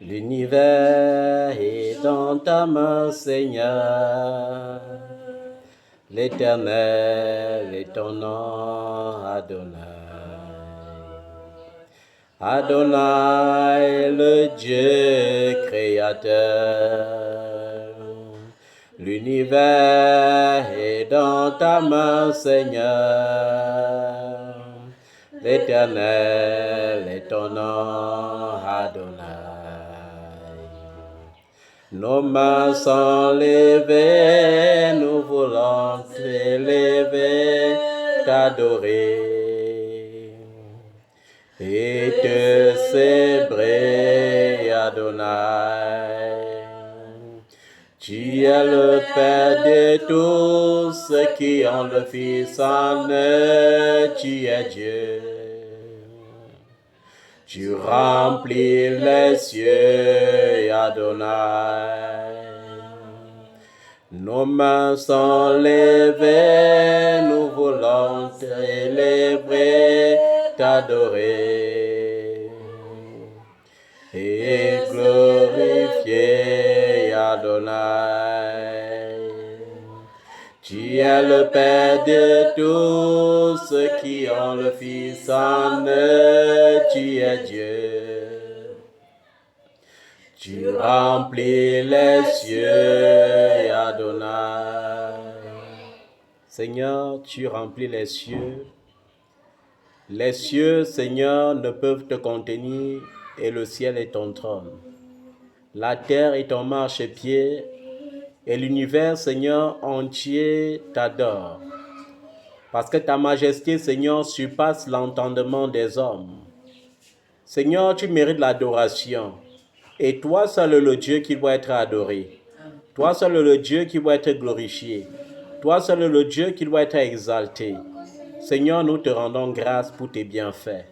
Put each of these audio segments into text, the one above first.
L'univers est dans ta main, Seigneur. L'Éternel est ton nom, Adonai. Adonai, le Dieu créateur. L'univers est dans ta main, Seigneur. L'Éternel est ton nom, Adonai. Nos mains sont levées, nous voulons t'élever, t'adorer et te célébrer, Adonai. Tu es le Père de tous ceux qui ont le Fils en eux, tu es Dieu. Tu remplis les cieux, Adonai. Nos mains sont levées, nous voulons t'élever, t'adorer et glorifier, Adonai. Tu es le Père de tous ceux qui ont le Fils en eux, tu es Dieu. Tu remplis les cieux, Adonai. Seigneur, tu remplis les cieux. Les cieux, Seigneur, ne peuvent te contenir et le ciel est ton trône. La terre est ton marchepied et l'univers, Seigneur, entier t'adore. Parce que ta majesté, Seigneur, surpasse l'entendement des hommes. Seigneur, tu mérites l'adoration. Et toi seul le Dieu qui doit être adoré. Toi seul le Dieu qui doit être glorifié. Toi seul le Dieu qui doit être exalté. Seigneur, nous te rendons grâce pour tes bienfaits.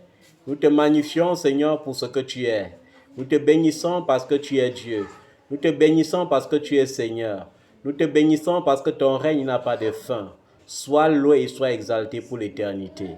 Nous te magnifions, Seigneur, pour ce que tu es. Nous te bénissons parce que tu es Dieu. Nous te bénissons parce que tu es Seigneur. Nous te bénissons parce que ton règne n'a pas de fin. Sois loué et sois exalté pour l'éternité.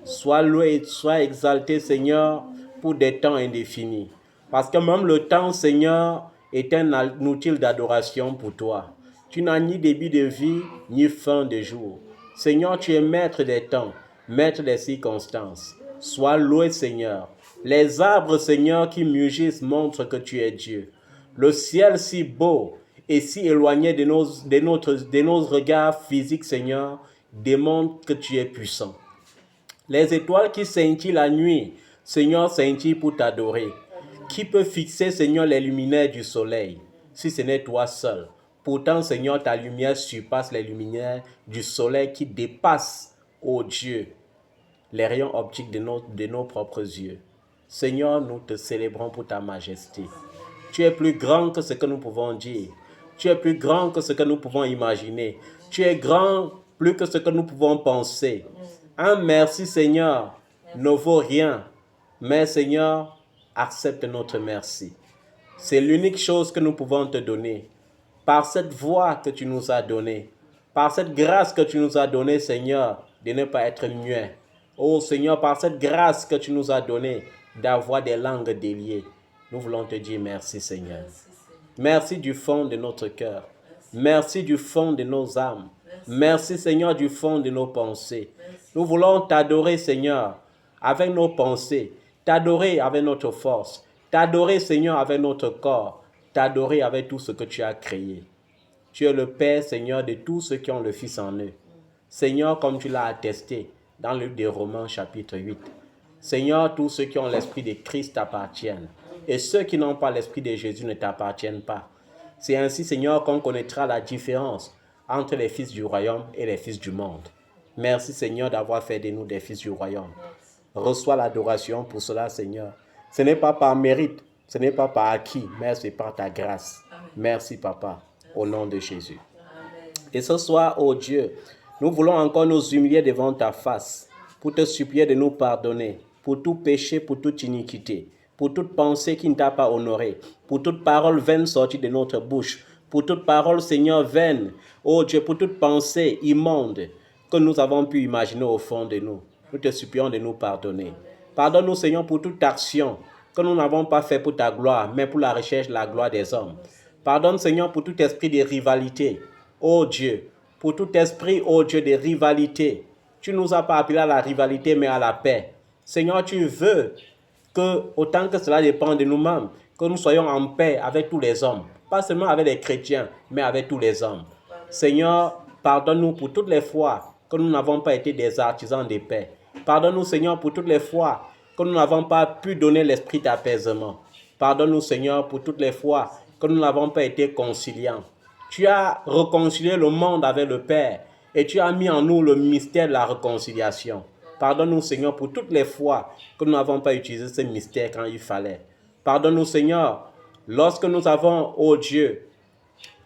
Sois loué et sois exalté, Seigneur, pour des temps indéfinis. Parce que même le temps, Seigneur, est un outil d'adoration pour toi. Tu n'as ni début de vie, ni fin de jour. Seigneur, tu es maître des temps, maître des circonstances. Sois loué, Seigneur. Les arbres, Seigneur, qui mugissent montrent que tu es Dieu. Le ciel si beau et si éloigné de nos regards physiques, Seigneur, démontre que tu es puissant. Les étoiles qui scintillent la nuit, Seigneur, scintillent pour t'adorer. Qui peut fixer, Seigneur, les luminaires du soleil, si ce n'est toi seul? Pourtant, Seigneur, ta lumière surpasse les luminaires du soleil qui dépassent, ô Dieu, les rayons optiques de nos propres yeux. Seigneur, nous te célébrons pour ta majesté. Tu es plus grand que ce que nous pouvons dire. Tu es plus grand que ce que nous pouvons imaginer. Tu es grand plus que ce que nous pouvons penser. Un merci, Seigneur, ne vaut rien. Mais, Seigneur, accepte notre merci. C'est l'unique chose que nous pouvons te donner. Par cette voix que tu nous as donnée, par cette grâce que tu nous as donnée, Seigneur, de ne pas être muet. Oh Seigneur, par cette grâce que tu nous as donnée, d'avoir des langues déliées, nous voulons te dire merci, Seigneur. Merci du fond de notre cœur. Merci du fond de nos âmes. Merci, Seigneur, du fond de nos pensées. Nous voulons t'adorer, Seigneur, avec nos pensées, t'adorer avec notre force, t'adorer, Seigneur, avec notre corps, t'adorer avec tout ce que tu as créé. Tu es le Père, Seigneur, de tous ceux qui ont le Fils en eux. Seigneur, comme tu l'as attesté dans le livre des Romains, chapitre 8. Seigneur, tous ceux qui ont l'Esprit de Christ t'appartiennent. Et ceux qui n'ont pas l'Esprit de Jésus ne t'appartiennent pas. C'est ainsi, Seigneur, qu'on connaîtra la différence entre les fils du royaume et les fils du monde. Merci, Seigneur, d'avoir fait de nous des fils du royaume. Reçois l'adoration pour cela, Seigneur. Ce n'est pas par mérite, ce n'est pas par acquis, mais c'est par ta grâce. Merci, Papa, au nom de Jésus. Et ce soir, ô Dieu, nous voulons encore nous humilier devant ta face pour te supplier de nous pardonner pour tout péché, pour toute iniquité, pour toute pensée qui ne t'a pas honoré, pour toute parole vaine sortie de notre bouche, pour toute parole, Seigneur, vaine, ô Dieu, pour toute pensée immonde que nous avons pu imaginer au fond de nous. Nous te supplions de nous pardonner. Pardonne-nous, Seigneur, pour toute action que nous n'avons pas fait pour ta gloire, mais pour la recherche de la gloire des hommes. Pardonne, Seigneur, pour tout esprit de rivalité, ô Dieu, pour tout esprit, ô Dieu, de rivalité. Tu ne nous as pas appelés à la rivalité, mais à la paix. Seigneur, tu veux que, autant que cela dépend de nous-mêmes, que nous soyons en paix avec tous les hommes. Pas seulement avec les chrétiens, mais avec tous les hommes. Seigneur, pardonne-nous pour toutes les fois que nous n'avons pas été des artisans de paix. Pardonne-nous, Seigneur, pour toutes les fois que nous n'avons pas pu donner l'esprit d'apaisement. Pardonne-nous, Seigneur, pour toutes les fois que nous n'avons pas été conciliants. Tu as réconcilié le monde avec le Père et tu as mis en nous le mystère de la réconciliation. Pardonne-nous, Seigneur, pour toutes les fois que nous n'avons pas utilisé ce mystère quand il fallait. Pardonne-nous, Seigneur, lorsque nous avons, ô Dieu,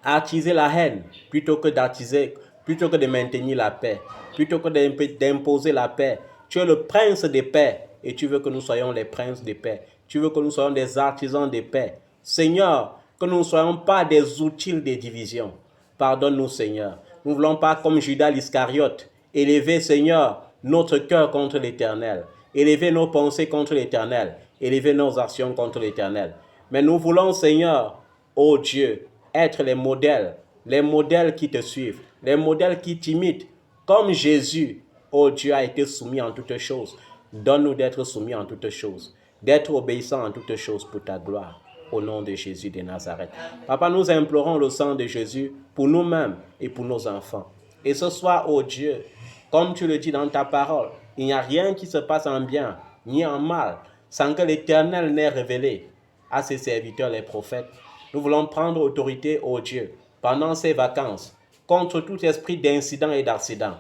attisé la haine plutôt que de maintenir la paix, plutôt que d'imposer la paix. Tu es le prince de paix et tu veux que nous soyons les princes de paix. Tu veux que nous soyons des artisans de paix. Seigneur, que nous ne soyons pas des outils de division. Pardonne-nous, Seigneur. Nous ne voulons pas, comme Judas l'Iscariote, élever, Seigneur, notre cœur contre l'Éternel, élever nos pensées contre l'Éternel, élever nos actions contre l'Éternel. Mais nous voulons, Seigneur, ô Dieu, être les modèles qui te suivent, les modèles qui t'imitent, comme Jésus, ô Dieu, a été soumis en toutes choses. Donne-nous d'être soumis en toutes choses, d'être obéissants en toutes choses pour ta gloire, au nom de Jésus de Nazareth. Papa, nous implorons le sang de Jésus pour nous-mêmes et pour nos enfants. Et ce soir, ô Dieu, comme tu le dis dans ta parole, il n'y a rien qui se passe en bien, ni en mal, sans que l'Éternel n'ait révélé à ses serviteurs, les prophètes. Nous voulons prendre autorité, ô Dieu, pendant ces vacances, contre tout esprit d'incident et d'accident.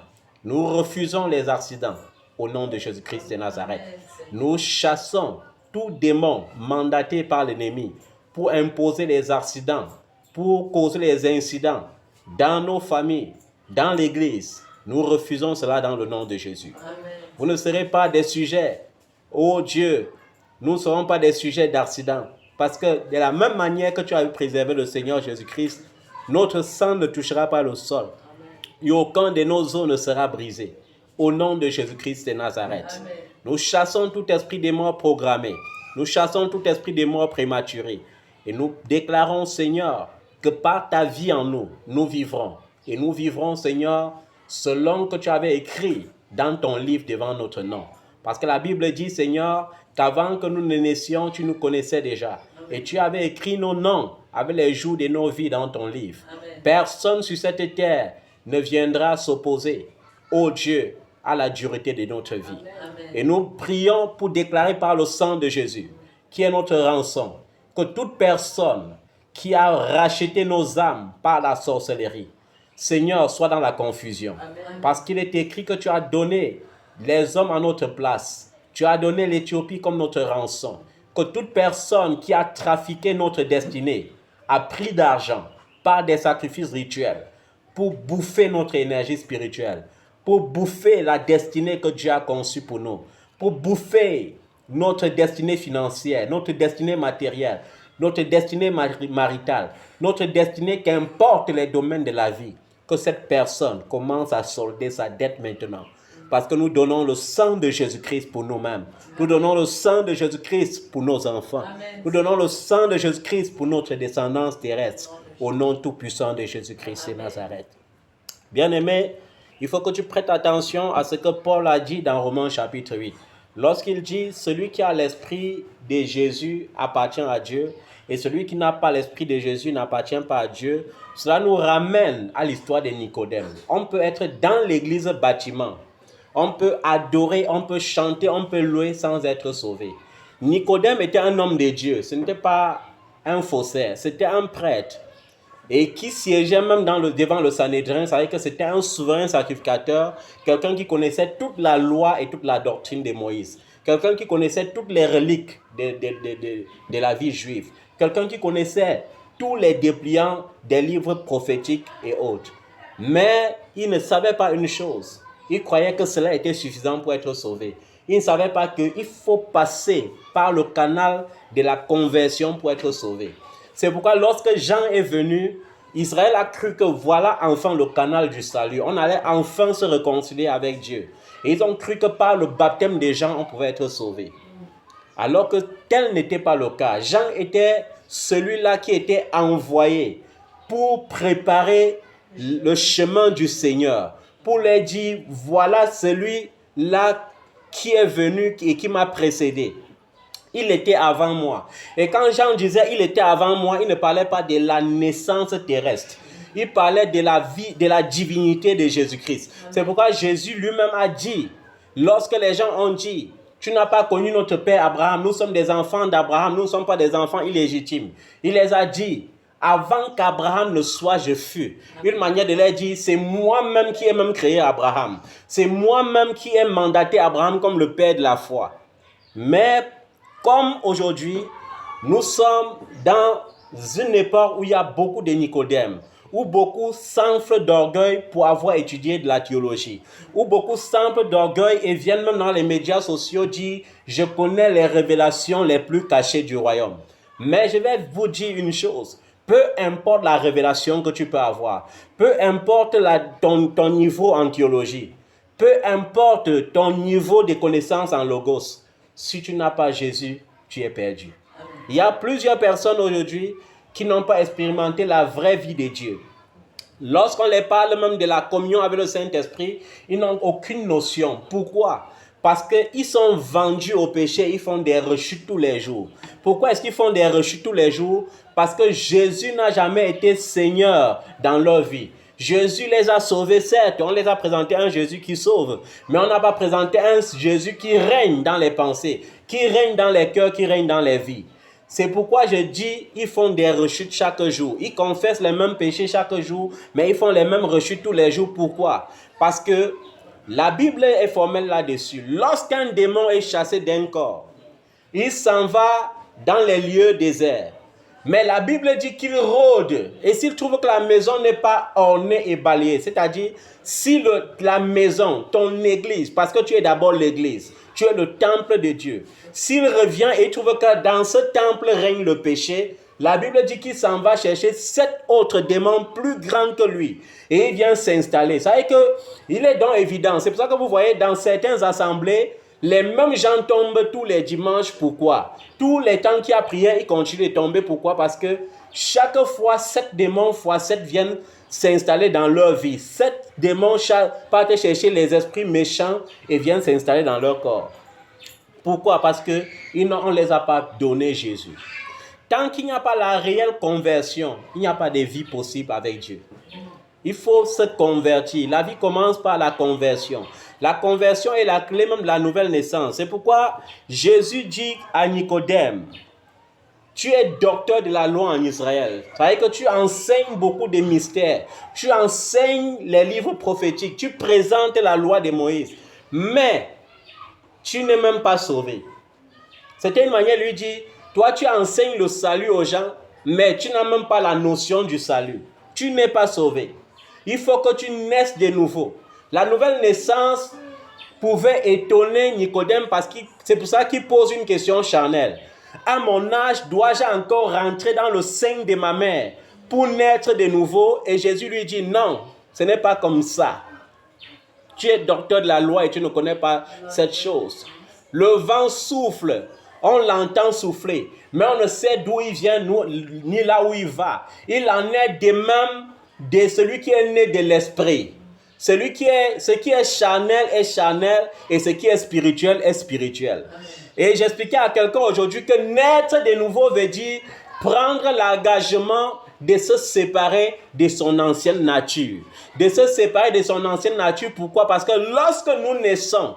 Nous refusons les accidents au nom de Jésus-Christ de Nazareth. Nous chassons tout démon mandaté par l'ennemi pour imposer les accidents, pour causer les incidents dans nos familles, dans l'Église. Nous refusons cela dans le nom de Jésus. Amen. Vous ne serez pas des sujets, ô Dieu, nous ne serons pas des sujets d'accidents. Parce que de la même manière que tu as préservé le Seigneur Jésus-Christ, notre sang ne touchera pas le sol. Et aucun de nos os ne sera brisé. Au nom de Jésus-Christ de Nazareth. Amen. Nous chassons tout esprit de mort programmé. Nous chassons tout esprit de mort prématuré. Et nous déclarons, Seigneur, que par ta vie en nous, nous vivrons. Et nous vivrons, Seigneur, selon que tu avais écrit dans ton livre devant notre nom. Parce que la Bible dit, Seigneur, qu'avant que nous ne naissions, tu nous connaissais déjà. Et tu avais écrit nos noms avec les jours de nos vies dans ton livre. Amen. Personne sur cette terre ne viendra s'opposer, ô Dieu, à la dureté de notre vie. Amen. Et nous prions pour déclarer par le sang de Jésus, qui est notre rançon, que toute personne qui a racheté nos âmes par la sorcellerie, Seigneur, soit dans la confusion. Amen. Parce qu'il est écrit que tu as donné les hommes à notre place. Tu as donné l'Éthiopie comme notre rançon. Que toute personne qui a trafiqué notre destinée a pris d'argent par des sacrifices rituels pour bouffer notre énergie spirituelle, pour bouffer la destinée que Dieu a conçue pour nous, pour bouffer notre destinée financière, notre destinée matérielle, notre destinée maritale, notre destinée, qu'importe les domaines de la vie, que cette personne commence à solder sa dette maintenant. Parce que nous donnons le sang de Jésus-Christ pour nous-mêmes. Nous donnons le sang de Jésus-Christ pour nos enfants. Amen. Nous donnons le sang de Jésus-Christ pour notre descendance terrestre. Au nom tout-puissant de Jésus-Christ de Nazareth. Bien-aimé, il faut que tu prêtes attention à ce que Paul a dit dans Romains chapitre 8. Lorsqu'il dit, celui qui a l'esprit de Jésus appartient à Dieu, et celui qui n'a pas l'esprit de Jésus n'appartient pas à Dieu, cela nous ramène à l'histoire de Nicodème. On peut être dans l'église bâtiment. On peut adorer, on peut chanter, on peut louer sans être sauvé. Nicodème était un homme de Dieu. Ce n'était pas un faussaire, c'était un prêtre. Et qui siégeait même devant le Sanhédrin, ça veut dire que c'était un souverain sacrificateur, quelqu'un qui connaissait toute la loi et toute la doctrine de Moïse, quelqu'un qui connaissait toutes les reliques de la vie juive, quelqu'un qui connaissait tous les dépliants des livres prophétiques et autres. Mais il ne savait pas une chose. Il croyait que cela était suffisant pour être sauvé. Il ne savait pas qu'il faut passer par le canal de la conversion pour être sauvé. C'est pourquoi lorsque Jean est venu, Israël a cru que voilà enfin le canal du salut. On allait enfin se réconcilier avec Dieu. Et ils ont cru que par le baptême des gens, on pouvait être sauvé. Alors que tel n'était pas le cas. Jean était celui-là qui était envoyé pour préparer le chemin du Seigneur, pour leur dire, voilà celui-là qui est venu et qui m'a précédé. Il était avant moi. Et quand Jean disait il était avant moi, il ne parlait pas de la naissance terrestre. Il parlait de la vie, de la divinité de Jésus-Christ. C'est pourquoi Jésus lui-même a dit, lorsque les gens ont dit, tu n'as pas connu notre père Abraham, nous sommes des enfants d'Abraham, nous ne sommes pas des enfants illégitimes. Il les a dit, avant qu'Abraham ne soit, je fus. Une manière de leur dire, c'est moi-même qui ai même créé Abraham. C'est moi-même qui ai mandaté Abraham comme le père de la foi. Mais comme aujourd'hui, nous sommes dans une époque où il y a beaucoup de Nicodème, où beaucoup s'enflent d'orgueil pour avoir étudié de la théologie, où beaucoup s'enflent d'orgueil et viennent même dans les médias sociaux dire « Je connais les révélations les plus cachées du royaume ». Mais je vais vous dire une chose, peu importe la révélation que tu peux avoir, peu importe ton niveau en théologie, peu importe ton niveau de connaissance en logos, si tu n'as pas Jésus, tu es perdu. Il y a plusieurs personnes aujourd'hui qui n'ont pas expérimenté la vraie vie de Dieu. Lorsqu'on les parle même de la communion avec le Saint-Esprit, ils n'ont aucune notion. Pourquoi? Parce qu'ils sont vendus au péché, ils font des rechutes tous les jours. Pourquoi est-ce qu'ils font des rechutes tous les jours? Parce que Jésus n'a jamais été Seigneur dans leur vie. Jésus les a sauvés, certes, on les a présenté un Jésus qui sauve, mais on n'a pas présenté un Jésus qui règne dans les pensées, qui règne dans les cœurs, qui règne dans les vies. C'est pourquoi je dis, ils font des rechutes chaque jour. Ils confessent les mêmes péchés chaque jour, mais ils font les mêmes rechutes tous les jours. Pourquoi? Parce que la Bible est formelle là-dessus. Lorsqu'un démon est chassé d'un corps, il s'en va dans les lieux déserts. Mais la Bible dit qu'il rôde. Et s'il trouve que la maison n'est pas ornée et balayée, c'est-à-dire si la maison, ton église, parce que tu es d'abord l'église, tu es le temple de Dieu. S'il revient et trouve que dans ce temple règne le péché, la Bible dit qu'il s'en va chercher 7 autres démons plus grands que lui. Et il vient s'installer. Ça veut dire qu'il est donc évident. C'est pour ça que vous voyez dans certaines assemblées, les mêmes gens tombent tous les dimanches. Pourquoi? Tous les temps qu'il y a prière, ils continuent de tomber. Pourquoi? Parce que chaque fois, 7 démons fois 7 viennent s'installer dans leur vie. 7 démons partent chercher les esprits méchants et viennent s'installer dans leur corps. Pourquoi? Parce qu'on ne les a pas donné Jésus. Tant qu'il n'y a pas la réelle conversion, il n'y a pas de vie possible avec Dieu. Il faut se convertir. La vie commence par la conversion. La conversion est la clé même de la nouvelle naissance. C'est pourquoi Jésus dit à Nicodème, tu es docteur de la loi en Israël. Ça veut dire que tu enseignes beaucoup de mystères. Tu enseignes les livres prophétiques. Tu présentes la loi de Moïse. Mais tu n'es même pas sauvé. C'était une manière de lui dire, toi tu enseignes le salut aux gens, mais tu n'as même pas la notion du salut. Tu n'es pas sauvé. Il faut que tu naisses de nouveau. La nouvelle naissance pouvait étonner Nicodème parce que c'est pour ça qu'il pose une question charnelle. À mon âge, dois-je encore rentrer dans le sein de ma mère pour naître de nouveau? Et Jésus lui dit non, ce n'est pas comme ça. Tu es docteur de la loi et tu ne connais pas cette chose. Le vent souffle, on l'entend souffler, mais on ne sait d'où il vient ni là où il va. Il en est de même de celui qui est né de l'esprit. Ce qui est charnel et ce qui est spirituel est spirituel. Et j'expliquais à quelqu'un aujourd'hui que naître de nouveau veut dire prendre l'engagement de se séparer de son ancienne nature. De se séparer de son ancienne nature, pourquoi? Parce que lorsque nous naissons,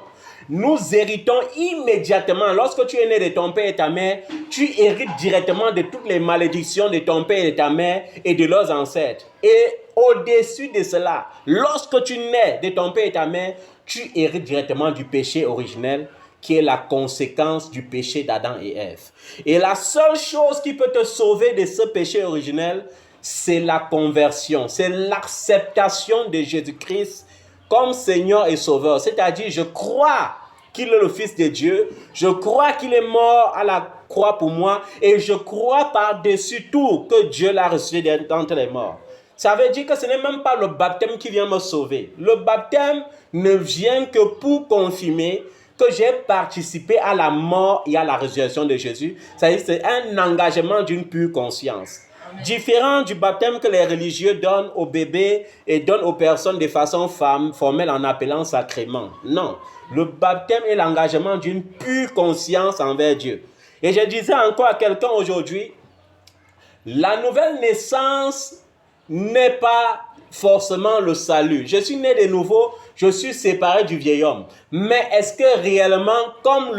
nous héritons immédiatement. Lorsque tu es né de ton père et ta mère, tu hérites directement de toutes les malédictions de ton père et de ta mère et de leurs ancêtres. Et au-dessus de cela, lorsque tu nais de ton père et ta mère, tu hérites directement du péché originel qui est la conséquence du péché d'Adam et Ève. Et la seule chose qui peut te sauver de ce péché originel, c'est la conversion, c'est l'acceptation de Jésus-Christ comme Seigneur et Sauveur. C'est-à-dire, je crois qu'il est le Fils de Dieu, je crois qu'il est mort à la croix pour moi, et je crois par-dessus tout que Dieu l'a ressuscité d'entre les morts. Ça veut dire que ce n'est même pas le baptême qui vient me sauver. Le baptême ne vient que pour confirmer, que j'ai participé à la mort et à la résurrection de Jésus. C'est un engagement d'une pure conscience. Différent du baptême que les religieux donnent aux bébés et donnent aux personnes de façon formelle en appelant sacrement. Non, le baptême est l'engagement d'une pure conscience envers Dieu. Et je disais encore à quelqu'un aujourd'hui, la nouvelle naissance n'est pas forcément le salut. Je suis né de nouveau, je suis séparé du vieil homme. Mais est-ce que réellement, comme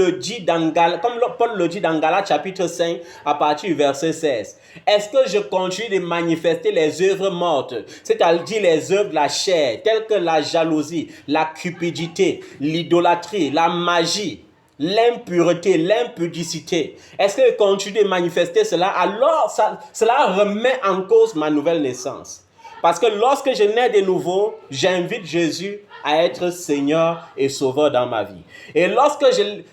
Paul le dit dans Galates chapitre 5, à partir du verset 16, est-ce que je continue de manifester les œuvres mortes, c'est-à-dire les œuvres de la chair, telles que la jalousie, la cupidité, l'idolâtrie, la magie, l'impureté, l'impudicité? Est-ce que je continue de manifester cela? Alors, cela remet en cause ma nouvelle naissance. Parce que lorsque je nais de nouveau, j'invite Jésus à être Seigneur et Sauveur dans ma vie. Et lorsque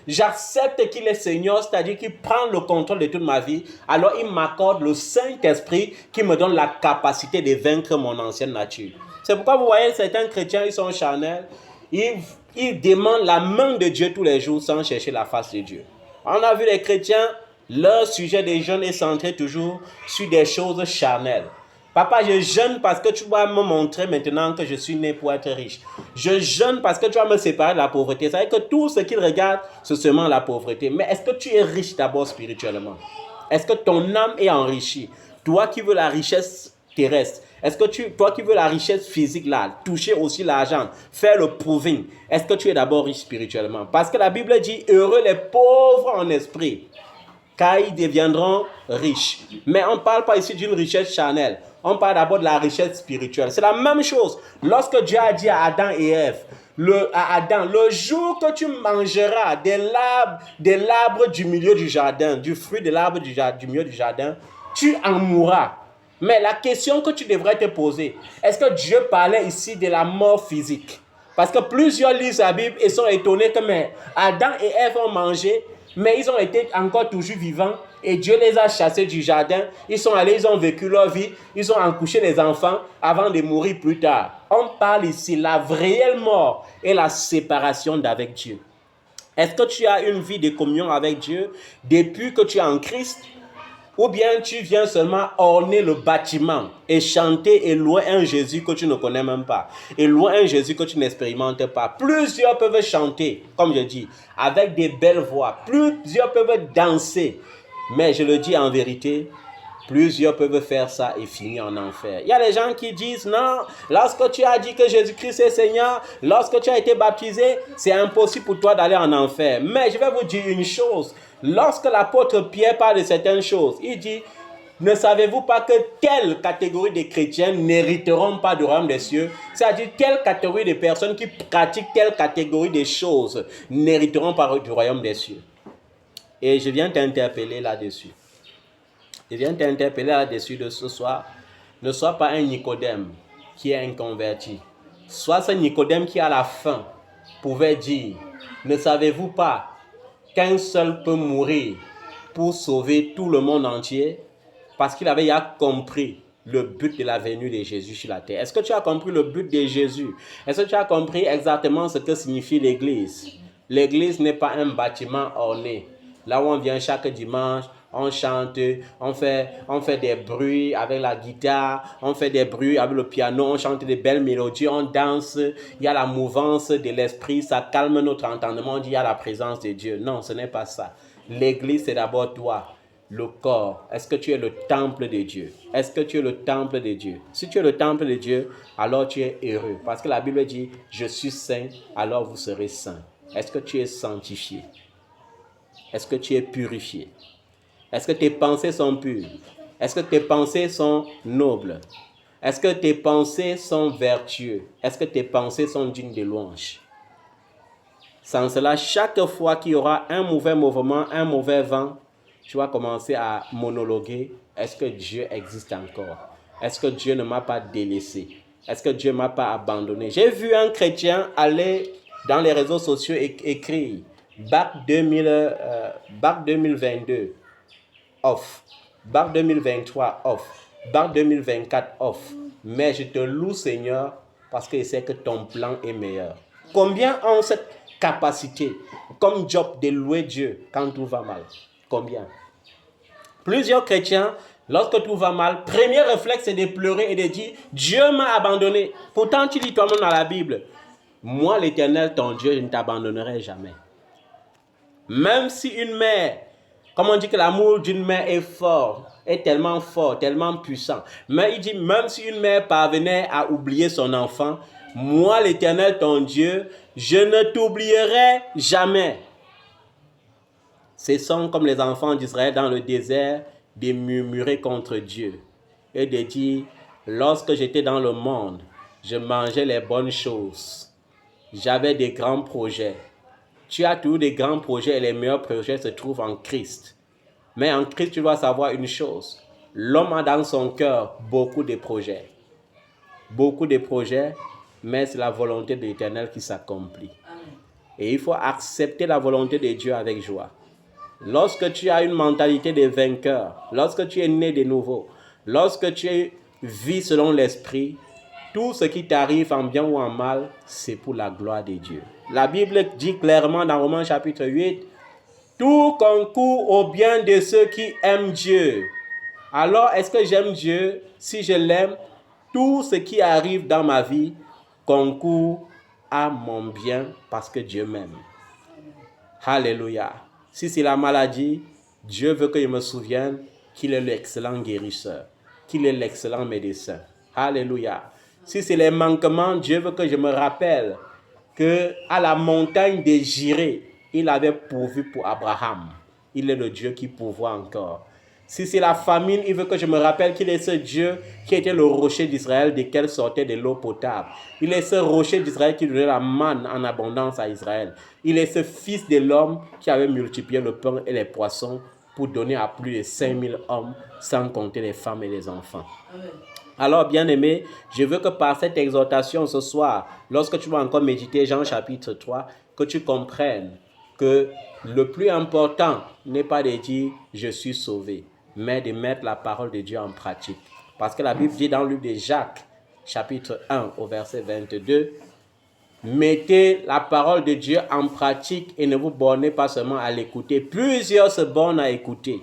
j'accepte qu'il est Seigneur, c'est-à-dire qu'il prend le contrôle de toute ma vie, alors il m'accorde le Saint-Esprit qui me donne la capacité de vaincre mon ancienne nature. C'est pourquoi vous voyez, certains chrétiens, ils sont charnels, ils demandent la main de Dieu tous les jours sans chercher la face de Dieu. On a vu les chrétiens, leur sujet des jeûnes est centré toujours sur des choses charnelles. Papa, je jeûne parce que tu vas me montrer maintenant que je suis né pour être riche. Je jeûne parce que tu vas me séparer de la pauvreté. C'est-à-dire que tout ce qu'ils regardent, c'est seulement la pauvreté. Mais est-ce que tu es riche d'abord spirituellement? Est-ce que ton âme est enrichie? Toi qui veux la richesse terrestre, est-ce que toi qui veux la richesse physique là, toucher aussi l'argent, faire le proving, est-ce que tu es d'abord riche spirituellement? Parce que la Bible dit, heureux les pauvres en esprit, car ils deviendront riches. Mais on ne parle pas ici d'une richesse charnelle. On parle d'abord de la richesse spirituelle. C'est la même chose. Lorsque Dieu a dit à Adam et Ève, le jour que tu mangeras de l'arbre du milieu du jardin, du fruit de l'arbre du milieu du jardin, tu en mourras. Mais la question que tu devrais te poser, est-ce que Dieu parlait ici de la mort physique? Parce que plusieurs lisent la Bible et sont étonnés que Adam et Ève ont mangé, mais ils ont été encore toujours vivants et Dieu les a chassés du jardin. Ils sont allés, ils ont vécu leur vie, ils ont accouché les enfants avant de mourir plus tard. On parle ici de la réelle mort et la séparation d'avec Dieu. Est-ce que tu as une vie de communion avec Dieu depuis que tu es en Christ? Ou bien tu viens seulement orner le bâtiment et chanter et louer un Jésus que tu ne connais même pas. Et louer un Jésus que tu n'expérimentes pas. Plusieurs peuvent chanter, comme je dis, avec des belles voix. Plusieurs peuvent danser. Mais je le dis en vérité, plusieurs peuvent faire ça et finir en enfer. Il y a des gens qui disent non, lorsque tu as dit que Jésus-Christ est Seigneur, lorsque tu as été baptisé, c'est impossible pour toi d'aller en enfer. Mais je vais vous dire une chose. Lorsque l'apôtre Pierre parle de certaines choses, il dit, ne savez-vous pas que telle catégorie de chrétiens n'hériteront pas du royaume des cieux? C'est-à-dire telle catégorie de personnes qui pratiquent telle catégorie de choses n'hériteront pas du royaume des cieux. Et je viens t'interpeller là-dessus. Je viens t'interpeller là-dessus de ce soir. Ne sois pas un Nicodème qui est inconverti. Sois ce Nicodème qui à la fin pouvait dire, ne savez-vous pas qu'un seul peut mourir pour sauver tout le monde entier? Parce qu'il avait déjà compris le but de la venue de Jésus sur la terre. Est-ce que tu as compris le but de Jésus? Est-ce que tu as compris exactement ce que signifie l'Église? L'Église n'est pas un bâtiment orné. Là où on vient chaque dimanche, on chante, on fait des bruits avec la guitare, on fait des bruits avec le piano, on chante des belles mélodies, on danse, il y a la mouvance de l'esprit, ça calme notre entendement, on dit il y a la présence de Dieu. Non, ce n'est pas ça. L'église, c'est d'abord toi, le corps. Est-ce que tu es le temple de Dieu? Est-ce que tu es le temple de Dieu? Si tu es le temple de Dieu, alors tu es heureux. Parce que la Bible dit, je suis saint, alors vous serez saints. Est-ce que tu es sanctifié? Est-ce que tu es purifié? Est-ce que tes pensées sont pures? Est-ce que tes pensées sont nobles? Est-ce que tes pensées sont vertueuses? Est-ce que tes pensées sont dignes de louange? Sans cela, chaque fois qu'il y aura un mauvais mouvement, un mauvais vent, tu vas commencer à monologuer. Est-ce que Dieu existe encore? Est-ce que Dieu ne m'a pas délaissé? Est-ce que Dieu ne m'a pas abandonné? J'ai vu un chrétien aller dans les réseaux sociaux et écrire Bac 2022 off, Bac 2023 off, Bac 2024 off. Mais je te loue Seigneur parce que je sais que ton plan est meilleur. Combien ont capacité, comme Job, de louer Dieu quand tout va mal. Combien? Plusieurs chrétiens, lorsque tout va mal, premier réflexe, c'est de pleurer et de dire « Dieu m'a abandonné ». Pourtant, tu lis toi-même dans la Bible, « Moi, l'Éternel, ton Dieu, je ne t'abandonnerai jamais ». Même si une mère, comme on dit que l'amour d'une mère est fort, est tellement fort, tellement puissant. Mais il dit, même si une mère parvenait à oublier son enfant, moi, l'Éternel, ton Dieu, je ne t'oublierai jamais. Ce sont comme les enfants d'Israël dans le désert de murmurer contre Dieu et de dire, lorsque j'étais dans le monde, je mangeais les bonnes choses. J'avais des grands projets. Tu as toujours des grands projets et les meilleurs projets se trouvent en Christ. Mais en Christ, tu dois savoir une chose. L'homme a dans son cœur beaucoup de projets. Beaucoup de projets, mais c'est la volonté de l'Éternel qui s'accomplit. Et il faut accepter la volonté de Dieu avec joie. Lorsque tu as une mentalité de vainqueur, lorsque tu es né de nouveau, lorsque tu vis selon l'esprit, tout ce qui t'arrive en bien ou en mal, c'est pour la gloire de Dieu. La Bible dit clairement dans Romains chapitre 8, tout concourt au bien de ceux qui aiment Dieu. Alors, est-ce que j'aime Dieu? Si je l'aime, tout ce qui arrive dans ma vie concourt à mon bien parce que Dieu m'aime. Alléluia. Si c'est la maladie, Dieu veut que je me souvienne qu'il est l'excellent guérisseur, qu'il est l'excellent médecin. Alléluia. Si c'est les manquements, Dieu veut que je me rappelle qu'à la montagne de Jiré, il avait pourvu pour Abraham. Il est le Dieu qui pourvoit encore. Si c'est la famine, il veut que je me rappelle qu'il est ce Dieu qui était le rocher d'Israël, desquels sortait de l'eau potable. Il est ce rocher d'Israël qui donnait la manne en abondance à Israël. Il est ce fils de l'homme qui avait multiplié le pain et les poissons pour donner à plus de 5000 hommes, sans compter les femmes et les enfants. Amen. Alors, bien-aimé, je veux que par cette exhortation ce soir, lorsque tu vas encore méditer Jean chapitre 3, que tu comprennes que le plus important n'est pas de dire « je suis sauvé », mais de mettre la parole de Dieu en pratique. Parce que la Bible dit dans le livre de Jacques, chapitre 1, au verset 22, « Mettez la parole de Dieu en pratique et ne vous bornez pas seulement à l'écouter. » Plusieurs se bornent à écouter.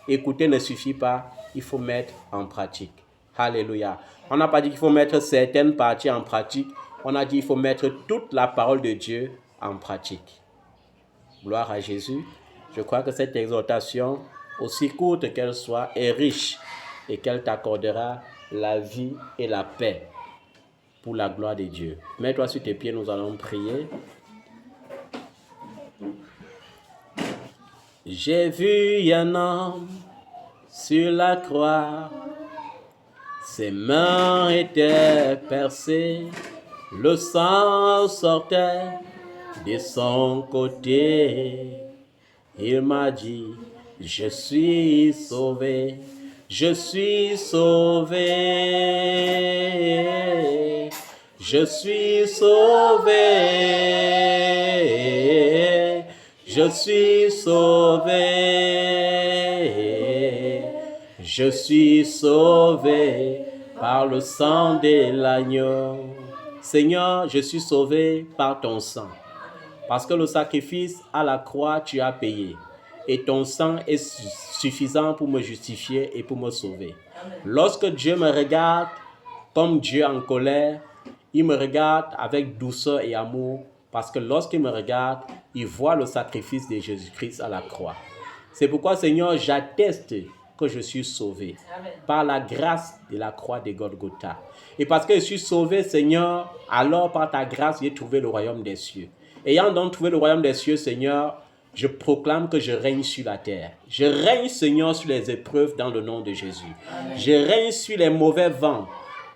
Écouter ne suffit pas, il faut mettre en pratique. Alléluia. On n'a pas dit qu'il faut mettre certaines parties en pratique. On a dit qu'il faut mettre toute la parole de Dieu en pratique. Gloire à Jésus. Je crois que cette exhortation, aussi courte qu'elle soit, est riche et qu'elle t'accordera la vie et la paix pour la gloire de Dieu. Mets-toi sur tes pieds, nous allons prier. J'ai vu un homme sur la croix. Ses mains étaient percées, le sang sortait de son côté. Il m'a dit, je suis sauvé, je suis sauvé, je suis sauvé, je suis sauvé, je suis sauvé par le sang de l'agneau. Seigneur, je suis sauvé par ton sang. Parce que le sacrifice à la croix, tu as payé. Et ton sang est suffisant pour me justifier et pour me sauver. Lorsque Dieu me regarde comme Dieu en colère, il me regarde avec douceur et amour. Parce que lorsqu'il me regarde, il voit le sacrifice de Jésus-Christ à la croix. C'est pourquoi, Seigneur, j'atteste que je suis sauvé. Amen. Par la grâce de la croix de Golgotha. Et parce que je suis sauvé, Seigneur, alors par ta grâce, j'ai trouvé le royaume des cieux. Ayant donc trouvé le royaume des cieux, Seigneur, je proclame que je règne sur la terre. Je règne, Seigneur, sur les épreuves dans le nom de Jésus. Amen. Je règne sur les mauvais vents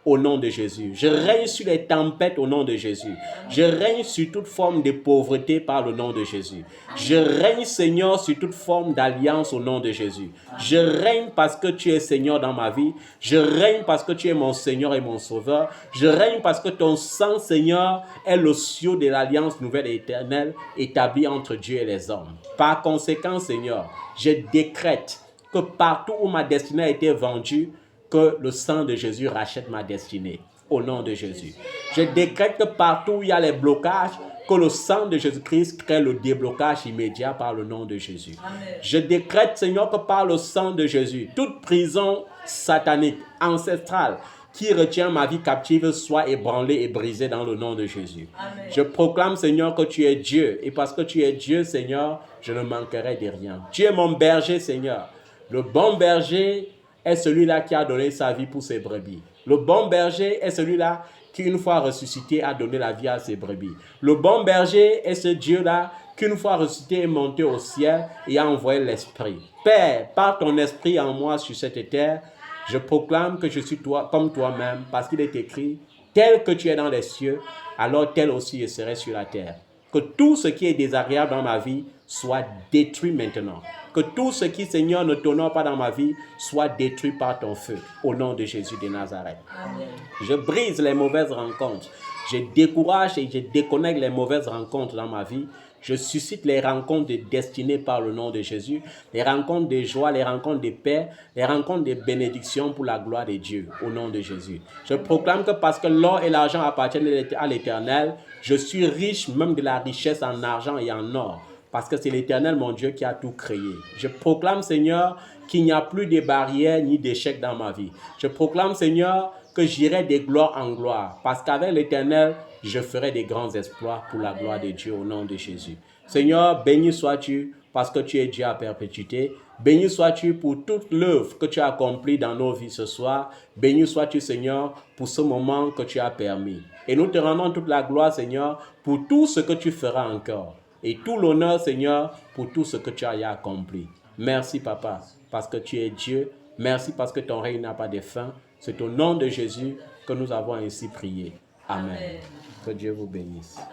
au nom de Jésus. Je règne sur les tempêtes au nom de Jésus. Je règne sur toute forme de pauvreté par le nom de Jésus. Je règne, Seigneur, sur toute forme d'alliance au nom de Jésus. Je règne parce que tu es Seigneur dans ma vie. Je règne parce que tu es mon Seigneur et mon Sauveur. Je règne parce que ton sang, Seigneur, est le sceau de l'alliance nouvelle et éternelle établie entre Dieu et les hommes. Par conséquent, Seigneur, je décrète que partout où ma destinée a été vendue, que le sang de Jésus rachète ma destinée, au nom de Jésus. Je décrète que partout où il y a les blocages, que le sang de Jésus-Christ crée le déblocage immédiat par le nom de Jésus. Amen. Je décrète, Seigneur, que par le sang de Jésus, toute prison satanique, ancestrale, qui retient ma vie captive, soit ébranlée et brisée dans le nom de Jésus. Amen. Je proclame, Seigneur, que tu es Dieu. Et parce que tu es Dieu, Seigneur, je ne manquerai de rien. Tu es mon berger, Seigneur. Le bon berger est celui-là qui a donné sa vie pour ses brebis. Le bon berger est celui-là qui, une fois ressuscité, a donné la vie à ses brebis. Le bon berger est ce Dieu-là qui, une fois ressuscité, est monté au ciel et a envoyé l'Esprit. Père, par ton Esprit en moi sur cette terre, je proclame que je suis toi, comme toi-même, parce qu'il est écrit, tel que tu es dans les cieux, alors tel aussi je serai sur la terre. Que tout ce qui est désagréable dans ma vie soit détruit maintenant. Que tout ce qui, Seigneur, ne t'honore pas dans ma vie soit détruit par ton feu. Au nom de Jésus de Nazareth. Amen. Je brise les mauvaises rencontres. Je décourage et je déconnecte les mauvaises rencontres dans ma vie. Je suscite les rencontres de destinée par le nom de Jésus, les rencontres de joie, les rencontres de paix, les rencontres de bénédiction pour la gloire de Dieu, au nom de Jésus. Je proclame que parce que l'or et l'argent appartiennent à l'Éternel, je suis riche même de la richesse en argent et en or, parce que c'est l'Éternel, mon Dieu, qui a tout créé. Je proclame, Seigneur, qu'il n'y a plus de barrières ni d'échecs dans ma vie. Je proclame, Seigneur, que j'irai de gloire en gloire, parce qu'avec l'Éternel, je ferai des grands exploits pour la gloire de Dieu au nom de Jésus. Seigneur, béni sois-tu parce que tu es Dieu à perpétuité. Béni sois-tu pour toute l'œuvre que tu as accomplie dans nos vies ce soir. Béni sois-tu, Seigneur, pour ce moment que tu as permis. Et nous te rendons toute la gloire, Seigneur, pour tout ce que tu feras encore. Et tout l'honneur, Seigneur, pour tout ce que tu as accompli. Merci, Papa, parce que tu es Dieu. Merci parce que ton règne n'a pas de fin. C'est au nom de Jésus que nous avons ainsi prié. Amen. Que Dieu vous bénisse.